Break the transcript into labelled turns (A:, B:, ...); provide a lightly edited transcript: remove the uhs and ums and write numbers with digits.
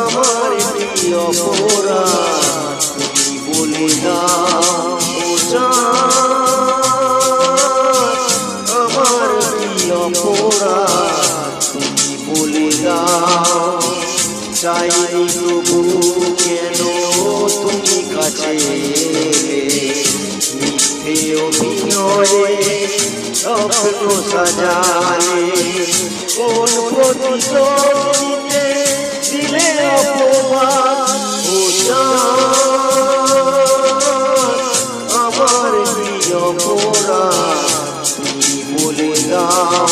A: আমার কি অপরাধ তুমি বলে দাও, আমার কি অপরাধ তুমি বলে দাও। চাইনি তবু কেন তুমি কাছে মিথ্যে অভিনয়ে স্বপ্ন সাজালে, কোন প্রতিশোধে দিলে অপমান। আমার কি অপরাধ তুমি বলে দাও।